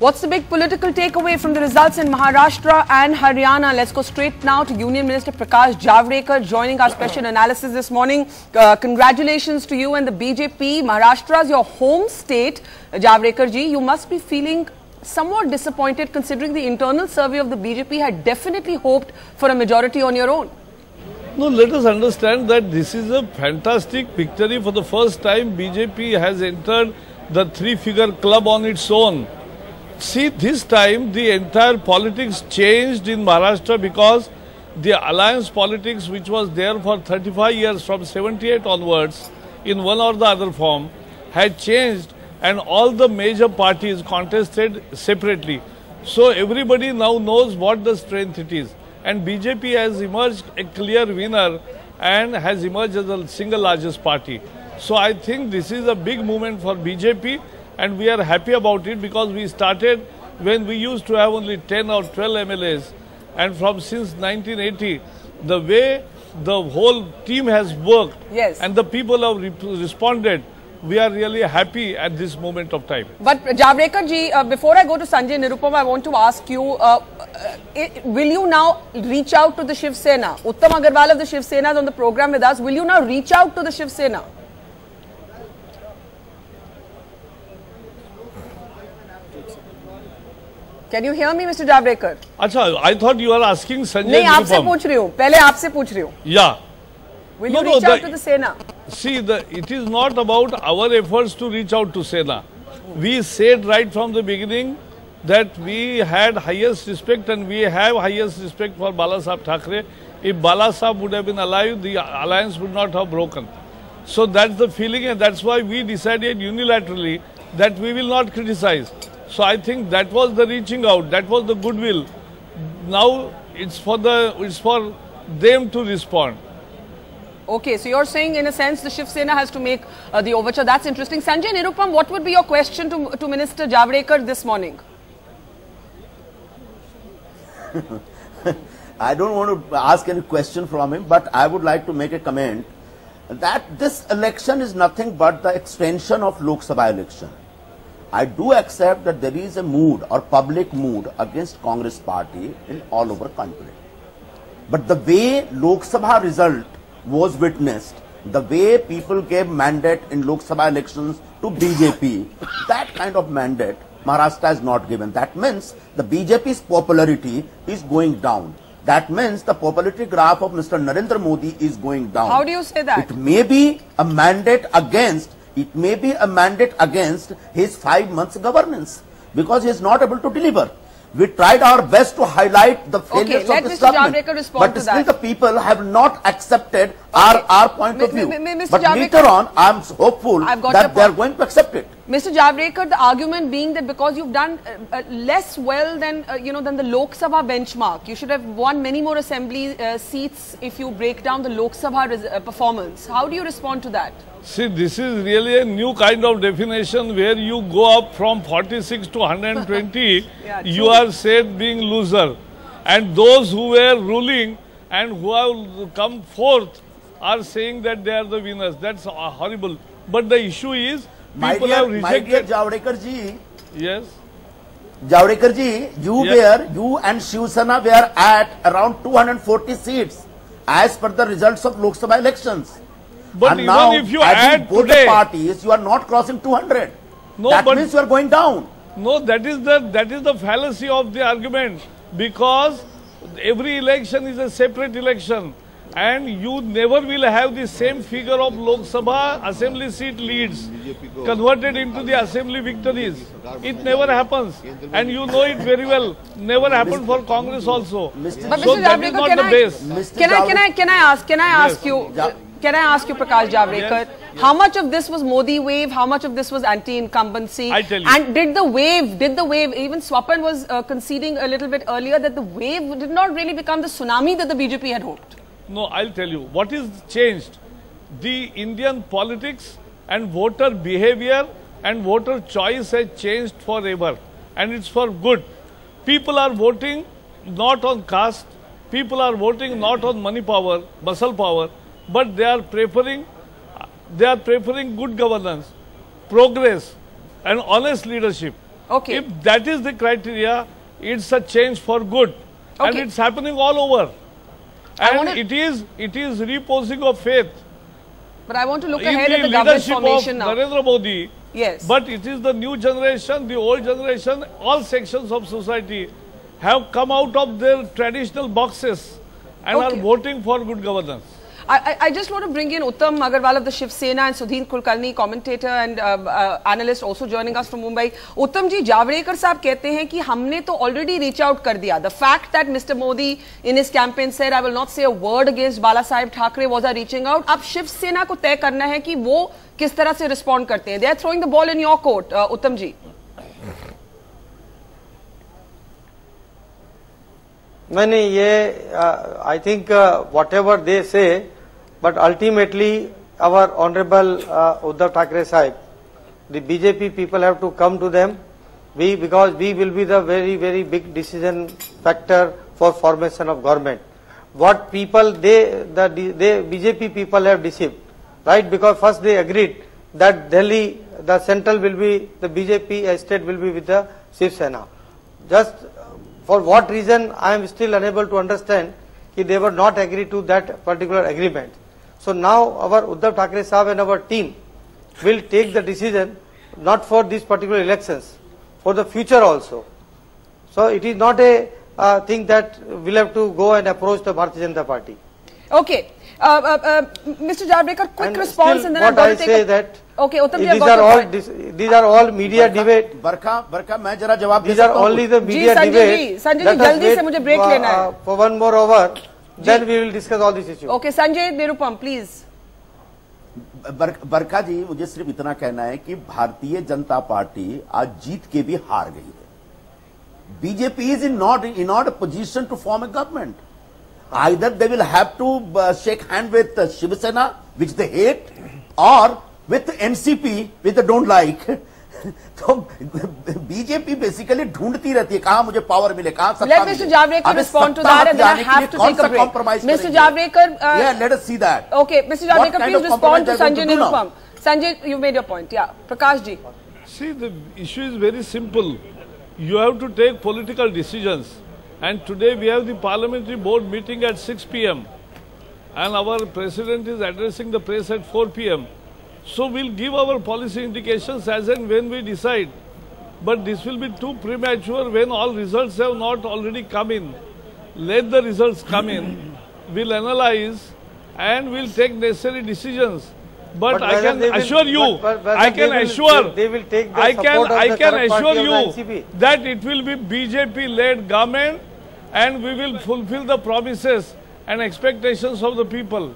What's the big political takeaway from the results in Maharashtra and Haryana? Let's go straight now to Union Minister Prakash Javadekar joining our special analysis this morning. Congratulations to you and the BJP. Maharashtra is your home state. Javadekar ji, you must be feeling somewhat disappointed considering the internal survey of the BJP had definitely hoped for a majority on your own. No, let us understand that this is a fantastic victory. For the first time, BJP has entered the three-figure club on its own. See, this time the entire politics changed in Maharashtra because the alliance politics, which was there for 35 years from 78 onwards in one or the other form, had changed and all the major parties contested separately. So everybody now knows what the strength it is. And BJP has emerged a clear winner and has emerged as the single largest party. So I think this is a big movement for BJP. And we are happy about it because we started when we used to have only 10 or 12 MLAs. And from since 1980, the way the whole team has worked and the people have responded, we are really happy at this moment of time. But Javadekar ji, before I go to Sanjay Nirupam, I want to ask you, will you now reach out to the Shiv Sena? Uttam Agarwal of the Shiv Sena is on the program with us. Will you now reach out to the Shiv Sena? Can you hear me, Mr. Javadekar? Acha, I thought you were asking Sanjay Nirupam. नहीं, आपसे पूछ रही हूँ. पहले आपसे पूछ रही हूँ. Yeah. Will you reach out to the Sena? See, it is not about our efforts to reach out to Sena. We said right from the beginning that we had highest respect and we have highest respect for Balasaheb Thackeray. If Balasaheb would have been alive, the alliance would not have broken. So that's the feeling, and that's why we decided unilaterally that we will not criticize. So I think that was the reaching out, that was the goodwill. Now it's for them to respond. Okay, so you're saying in a sense the Shiv Sena has to make the overture. That's interesting. Sanjay Nirupam, what would be your question to Minister Javadekar this morning? I don't want to ask any question from him, but I would like to make a comment that this election is nothing but the extension of Lok Sabha election. I do accept that there is a mood or public mood against Congress party in all over country. But the way Lok Sabha result was witnessed, the way people gave mandate in Lok Sabha elections to BJP, that kind of mandate Maharashtra has not given. That means the BJP's popularity is going down. That means the popularity graph of Mr. Narendra Modi is going down. How do you say that? It may be a mandate against his 5 months governance because he is not able to deliver. We tried our best to highlight the failures of this government, but still the people have not accepted our point of view. But later on, I am hopeful that they are going to accept it. Mr. Javadekar, the argument being that because you've done less well than than the Lok Sabha benchmark, you should have won many more assembly seats if you break down the Lok Sabha performance. How do you respond to that? See, this is really a new kind of definition where you go up from 46 to 120, you are said being loser. And those who were ruling and who have come forth are saying that they are the winners. That's horrible. But the issue is, people have rejected. My dear Javadekar ji. Yes. Javadekar ji, you and Shiv Sena were at around 240 seats as per the results of Lok Sabha elections. But and even now, if you add both today, the parties, you are not crossing 200. No, that means you are going down. No, that is the fallacy of the argument, because every election is a separate election, and you never will have the same figure of Lok Sabha assembly seat leads converted into the assembly victories. It never happens, and you know it very well. Never happened for Congress also. But so Mr. that is not the base. Can I ask you, Prakash Javadekar, how much of this was Modi wave, how much of this was anti-incumbency? I tell you. And did the wave, even Swapan was conceding a little bit earlier that the wave did not really become the tsunami that the BJP had hoped? No, I'll tell you. What is changed? The Indian politics and voter behavior and voter choice has changed forever. And it's for good. People are voting not on caste. People are voting not on money power, muscle power. But they are preferring good governance, progress and honest leadership. Okay. If that is the criteria, it's a change for good. Okay. And it's happening all over. And it is reposing of faith. But I want to look in ahead the at the government leadership formation of now. Narendra Modi. Yes. But it is the new generation, the old generation, all sections of society have come out of their traditional boxes and are voting for good governance. I just want to bring in Uttam Agarwal of the Shiv Sena and Sudhir Kulkarni, commentator and analyst, also joining us from Mumbai. Uttam ji, Javadekar साहब कहते हैं कि हमने तो already reach out कर दिया. The fact that Mr. Modi in his campaign said, I will not say a word against Bala Saheb Thackeray was a reaching out. अब शिव सेना को तय करना है कि वो किस तरह से respond करते हैं. They are throwing the ball in your court, Uttam ji. नहीं ये I think whatever they say, but ultimately our honorable Uddhav Thackeray Sahib, the BJP people have to come to them, because we will be the very big decision factor for formation of government. What people the BJP people have deceived, right? Because first they agreed that Delhi, the central will be the BJP, state will be with the Shiv Sena. Just for what reason, I am still unable to understand if they were not agree to that particular agreement. So now our Uddhav Thackeray Sahib and our team will take the decision not for these particular elections, for the future also. So it is not a thing that we'll have to go and approach the Bharatiya Janata Party. Okay. Mr. Javadekar, quick response and then I'm going to take that. Okay, Uttam ji, these are all media debate. बरखा मैं जरा जवाब These are only the media debate. Sanjay ji, जल्दी से मुझे break लेना है. For one more hour, then we will discuss all these issues. Okay, Sanjay Nirupam, please. बरखा जी, मुझे सिर्फ इतना कहना है कि भारतीय जनता पार्टी आज जीत के भी हार गई है. BJP is not in a position to form a government. Either they will have to shake hand with Shiv Sena, which they hate, or with NCP, which they don't like. तो BJP basically ढूंढती रहती है कहां मुझे power मिले, कहां सत्ता मिले. Let Mr. Javadekar respond to that and then I have to take a break. Mr. Javadekar, yeah, let us see that. Okay, Mr. Javadekar, please respond to Sanjay Nirupam. Sanjay, you made your point. Yeah, Prakash ji. See, the issue is very simple. You have to take political decisions. And today we have the parliamentary board meeting at 6 p.m. and our president is addressing the press at 4 p.m. So we'll give our policy indications as and when we decide. But this will be too premature when all results have not already come in. Let the results come in. We'll analyze and we'll take necessary decisions. But I can assure you, I can assure you that it will be BJP-led government and we will fulfill the promises and expectations of the people.